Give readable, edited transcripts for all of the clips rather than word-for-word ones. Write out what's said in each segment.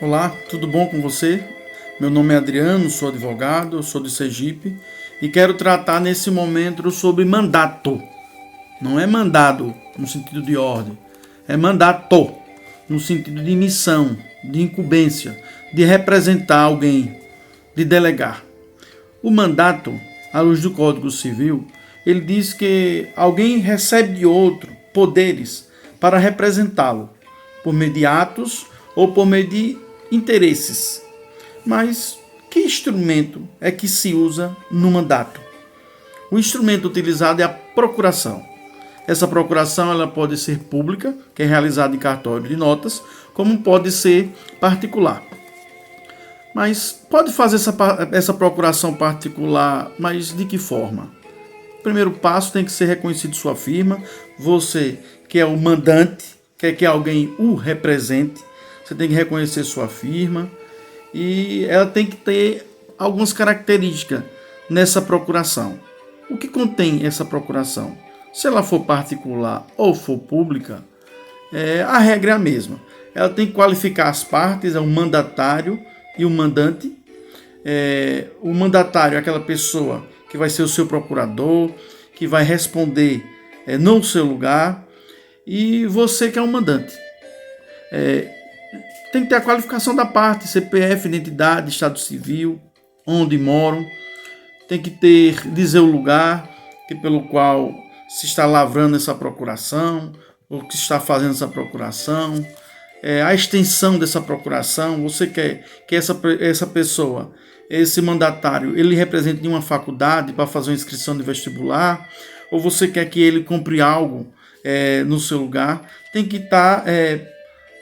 Olá, tudo bom com você? Meu nome é Adriano, sou advogado, sou de Sergipe e quero tratar nesse momento sobre mandato. Não é mandado no sentido de ordem, é mandato no sentido de missão, de incumbência, de representar alguém, de delegar. O mandato, à luz do Código Civil, ele diz que alguém recebe de outro poderes para representá-lo, por meio de atos ou por meio de interesses. Mas que instrumento é que se usa no mandato? O instrumento utilizado é a procuração. Essa procuração ela pode ser pública, que é realizada em cartório de notas, como pode ser particular. Mas pode fazer essa procuração particular, mas de que forma? O primeiro passo tem que ser reconhecido sua firma. Você que é o mandante, quer que alguém o represente, você tem que reconhecer sua firma e ela tem que ter algumas características nessa procuração. O que contém essa procuração? Se ela for particular ou for pública, a regra é a mesma. Ela tem que qualificar as partes, é o mandatário e o mandante. O mandatário é aquela pessoa que vai ser o seu procurador, que vai responder no seu lugar, e você que é o mandante. Tem que ter a qualificação da parte, CPF, identidade, estado civil, onde moram. Tem que dizer o lugar pelo qual se está lavrando essa procuração, ou que se está fazendo essa procuração, a extensão dessa procuração. Você quer que essa pessoa, esse mandatário, ele represente uma faculdade para fazer uma inscrição de vestibular, ou você quer que ele compre algo no seu lugar. Tem que estar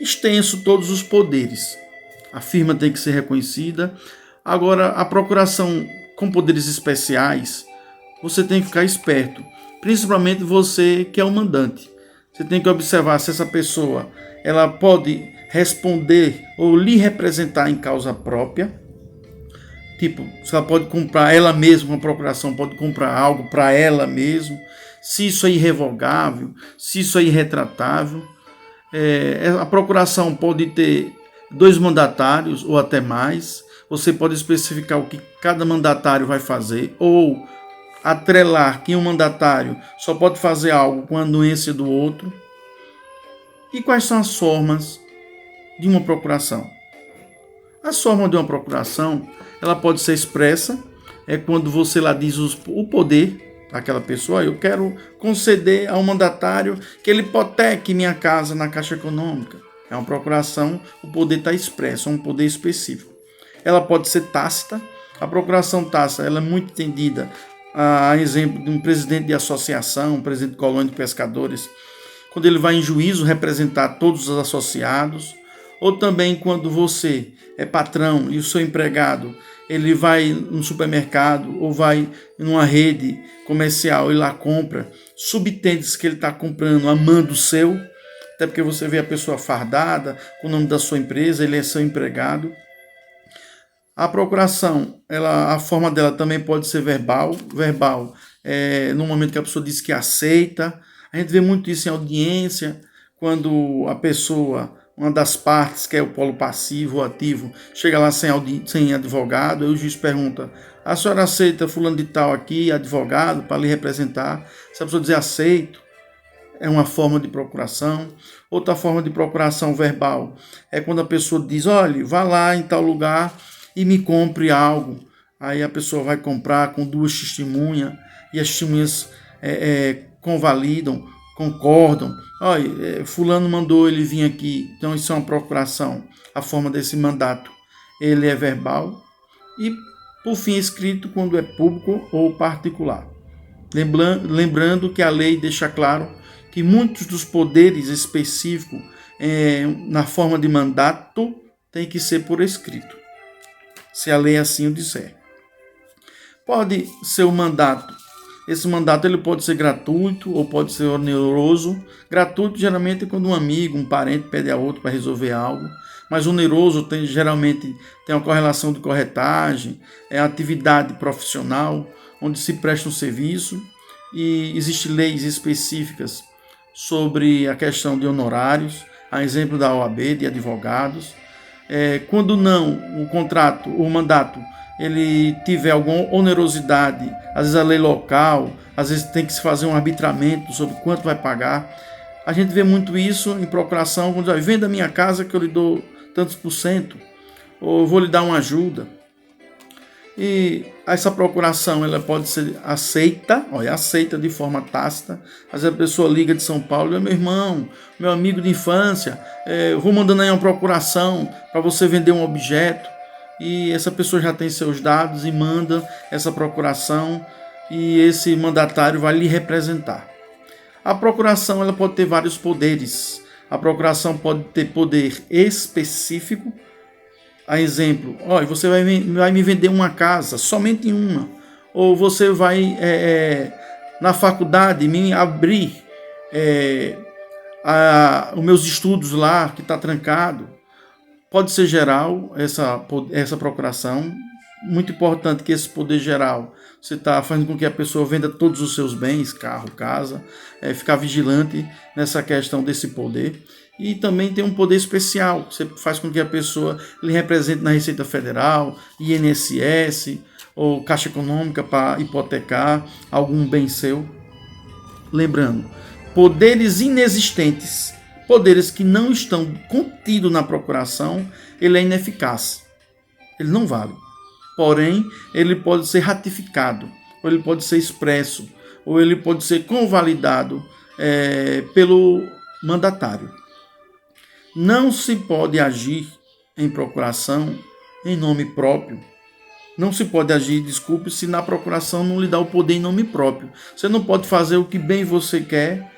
extenso todos os poderes. A firma tem que ser reconhecida. Agora, a procuração com poderes especiais, você tem que ficar esperto, principalmente você que é o mandante. Você tem que observar se essa pessoa ela pode responder ou lhe representar em causa própria. Tipo, se ela pode comprar ela mesma, uma procuração pode comprar algo para ela mesma, se isso é irrevogável, se isso é irretratável. A procuração pode ter 2 mandatários ou até mais. Você pode especificar o que cada mandatário vai fazer ou atrelar que um mandatário só pode fazer algo com a anuência do outro. E quais são as formas de uma procuração? A forma de uma procuração, ela pode ser expressa, é quando você lá diz o poder daquela pessoa. Eu quero conceder ao mandatário que ele hipoteque minha casa na Caixa Econômica. É uma procuração, o poder está expresso, é um poder específico. Ela pode ser tácita. A procuração tácita ela é muito entendida a exemplo de um presidente de associação, um presidente de colônia de pescadores, quando ele vai em juízo representar todos os associados, ou também quando você é patrão e o seu empregado ele vai no supermercado ou vai numa rede comercial e lá compra, subtende-se que ele está comprando a mão do seu, até porque você vê a pessoa fardada com o nome da sua empresa, ele é seu empregado. A procuração, a forma dela também pode ser verbal. Verbal no momento que a pessoa diz que aceita. A gente vê muito isso em audiência, quando a pessoa, uma das partes, que é o polo passivo ou ativo, chega lá sem advogado, aí o juiz pergunta: a senhora aceita fulano de tal aqui, advogado, para lhe representar? Se a pessoa dizer aceito, é uma forma de procuração. Outra forma de procuração verbal é quando a pessoa diz: olha, vá lá em tal lugar e me compre algo. Aí a pessoa vai comprar com 2 testemunhas e as testemunhas convalidam, concordam. Olha, fulano mandou ele vir aqui. Então isso é uma procuração. A forma desse mandato ele é verbal e por fim escrito quando é público ou particular. Lembrando que a lei deixa claro que muitos dos poderes específicos na forma de mandato tem que ser por escrito, se a lei assim o disser. Pode ser o mandato. Esse mandato ele pode ser gratuito ou pode ser oneroso. Gratuito geralmente é quando um amigo, um parente pede a outro para resolver algo. Mas oneroso geralmente tem uma correlação de corretagem, é atividade profissional, onde se presta um serviço e existem leis específicas sobre a questão de honorários, a exemplo da OAB, de advogados. Quando não, o contrato, o mandato, ele tiver alguma onerosidade, às vezes a lei local, às vezes tem que se fazer um arbitramento sobre quanto vai pagar. A gente vê muito isso em procuração, quando diz, venda minha casa que eu lhe dou tantos por cento, ou vou lhe dar uma ajuda. E essa procuração ela pode ser aceita de forma tácita. Às vezes a pessoa liga de São Paulo, meu irmão, meu amigo de infância, vou mandando aí uma procuração para você vender um objeto. E essa pessoa já tem seus dados e manda essa procuração e esse mandatário vai lhe representar. A procuração ela pode ter vários poderes. A procuração pode ter poder específico. A exemplo, você vai me vender uma casa, somente uma. Ou você vai na faculdade me abrir os meus estudos lá, que está trancado. Pode ser geral essa procuração. Muito importante que esse poder geral, você está fazendo com que a pessoa venda todos os seus bens, carro, casa, ficar vigilante nessa questão desse poder. E também tem um poder especial, você faz com que a pessoa lhe represente na Receita Federal, INSS ou Caixa Econômica para hipotecar algum bem seu. Lembrando, poderes inexistentes, poderes que não estão contidos na procuração, ele é ineficaz, ele não vale. Porém, ele pode ser ratificado, ou ele pode ser expresso, ou ele pode ser convalidado pelo mandatário. Não se pode agir em procuração em nome próprio. Não se pode agir, se na procuração não lhe dá o poder em nome próprio. Você não pode fazer o que bem você quer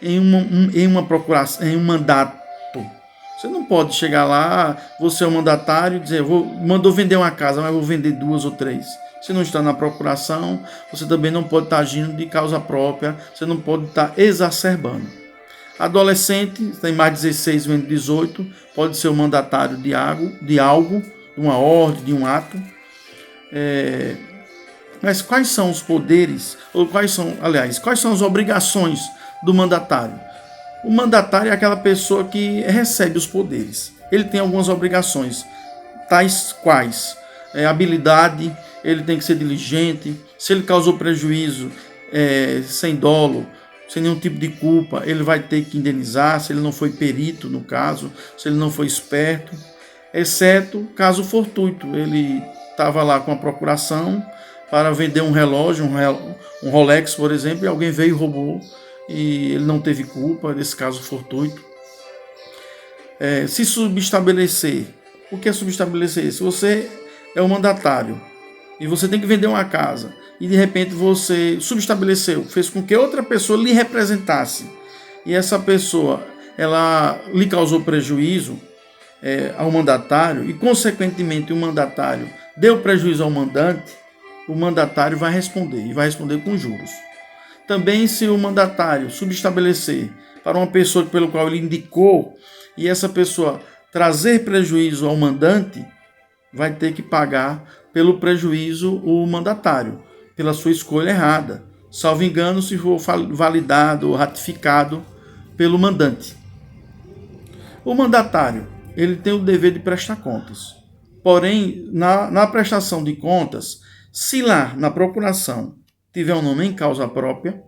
em uma procuração, em um mandato. Você não pode chegar lá, você é o mandatário, e dizer, mandou vender uma casa, mas vou vender 2 ou 3. Se não está na procuração, você também não pode estar agindo de causa própria, você não pode estar exacerbando. Adolescente, tem mais de 16, menos 18, pode ser o mandatário de algo, de uma ordem, de um ato. Mas quais são os poderes, ou quais são as obrigações do mandatário? O mandatário é aquela pessoa que recebe os poderes. Ele tem algumas obrigações, tais quais habilidade, ele tem que ser diligente, se ele causou prejuízo, sem dolo, sem nenhum tipo de culpa, ele vai ter que indenizar, se ele não foi perito no caso, se ele não foi esperto, exceto caso fortuito. Ele estava lá com a procuração para vender um relógio, um Rolex, por exemplo, e alguém veio e roubou, e ele não teve culpa desse caso fortuito. Se subestabelecer, o que é subestabelecer? Se você é um mandatário e você tem que vender uma casa, e de repente você subestabeleceu, fez com que outra pessoa lhe representasse, e essa pessoa ela lhe causou prejuízo ao mandatário, e consequentemente o mandatário deu prejuízo ao mandante, o mandatário vai responder, e vai responder com juros. Também se o mandatário subestabelecer para uma pessoa pelo qual ele indicou, e essa pessoa trazer prejuízo ao mandante, vai ter que pagar pelo prejuízo o mandatário, pela sua escolha errada, salvo engano, se for validado ou ratificado pelo mandante. O mandatário, ele tem o dever de prestar contas. Porém, na prestação de contas, se lá na procuração tiver um nome em causa própria,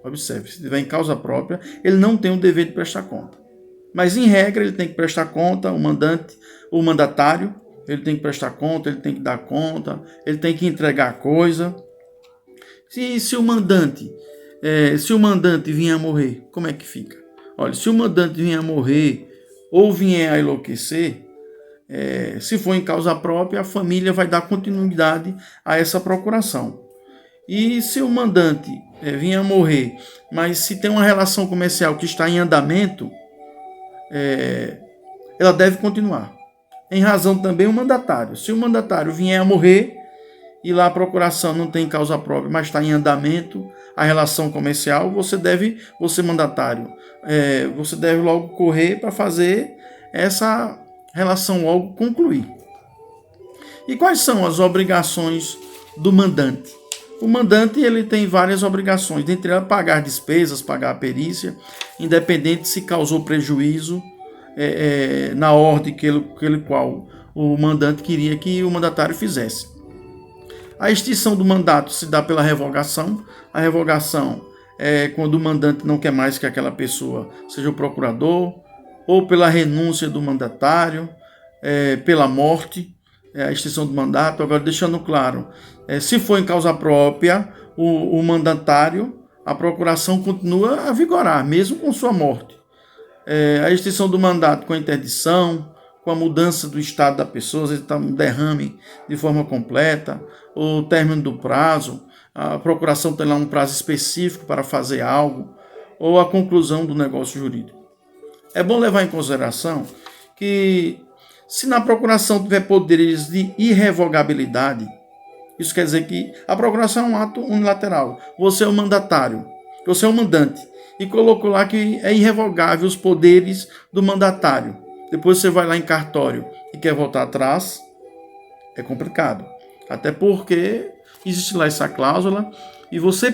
observe, se tiver em causa própria, ele não tem o dever de prestar conta. Mas, em regra, ele tem que prestar conta, o mandatário, ele tem que prestar conta, ele tem que dar conta, ele tem que entregar a coisa. Se o mandante vier a morrer, como é que fica? Olha, se o mandante vier a morrer ou vier a enlouquecer, se for em causa própria, a família vai dar continuidade a essa procuração. E se o mandante vier a morrer, mas se tem uma relação comercial que está em andamento, ela deve continuar. Em razão também o mandatário. Se o mandatário vier a morrer e lá a procuração não tem causa própria, mas está em andamento a relação comercial, você mandatário, você deve logo correr para fazer essa relação logo concluir. E quais são as obrigações do mandante? O mandante ele tem várias obrigações, dentre elas pagar despesas, pagar a perícia, independente se causou prejuízo na ordem que qual o mandante queria que o mandatário fizesse. A extinção do mandato se dá pela revogação. A revogação é quando o mandante não quer mais que aquela pessoa seja o procurador, ou pela renúncia do mandatário, pela morte, a extinção do mandato. Agora, deixando claro, se for em causa própria, o mandatário, a procuração continua a vigorar, mesmo com sua morte. A extinção do mandato com a interdição, com a mudança do estado da pessoa, às vezes está um derrame de forma completa, o término do prazo, a procuração tem lá um prazo específico para fazer algo, ou a conclusão do negócio jurídico. É bom levar em consideração que, se na procuração tiver poderes de irrevogabilidade, isso quer dizer que a procuração é um ato unilateral. Você é o mandatário, você é o mandante, e colocou lá que é irrevogável os poderes do mandatário. Depois você vai lá em cartório e quer voltar atrás, é complicado. Até porque existe lá essa cláusula e você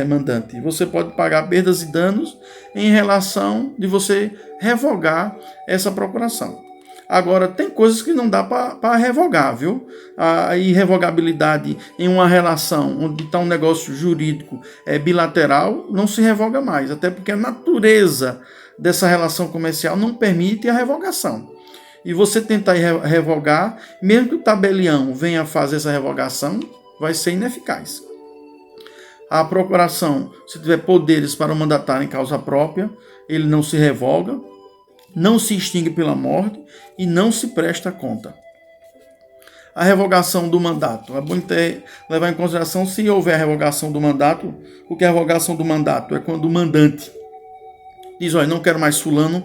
mandante, você pode pagar perdas e danos em relação de você revogar essa procuração. Agora, tem coisas que não dá para revogar, viu? A irrevogabilidade em uma relação onde está um negócio jurídico bilateral não se revoga mais, até porque a natureza dessa relação comercial não permite a revogação. E você tentar revogar, mesmo que o tabelião venha fazer essa revogação, vai ser ineficaz. A procuração, se tiver poderes para o mandatário em causa própria, ele não se revoga, não se extingue pela morte e não se presta conta. A revogação do mandato. É bom levar em consideração, se houver a revogação do mandato, o que é a revogação do mandato? É quando o mandante diz, olha, não quero mais fulano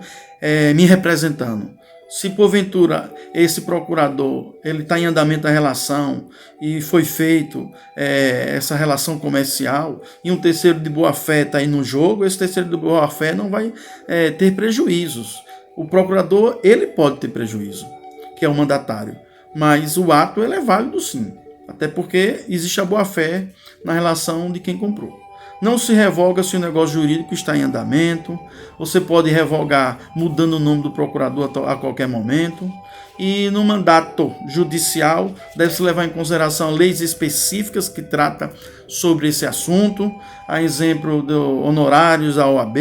me representando. Se porventura esse procurador ele está em andamento da relação e foi feito essa relação comercial e um terceiro de boa-fé está aí no jogo, esse terceiro de boa-fé não vai ter prejuízos. O procurador ele pode ter prejuízo, que é o mandatário, mas o ato ele é válido sim, até porque existe a boa-fé na relação de quem comprou. Não se revoga se o negócio jurídico está em andamento. Você pode revogar mudando o nome do procurador a qualquer momento. E no mandato judicial deve-se levar em consideração leis específicas que tratam sobre esse assunto. A exemplo de honorários à OAB,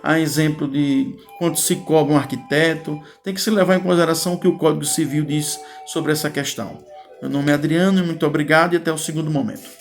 a exemplo de quanto se cobra um arquiteto. Tem que se levar em consideração o que o Código Civil diz sobre essa questão. Meu nome é Adriano e muito obrigado e até o segundo momento.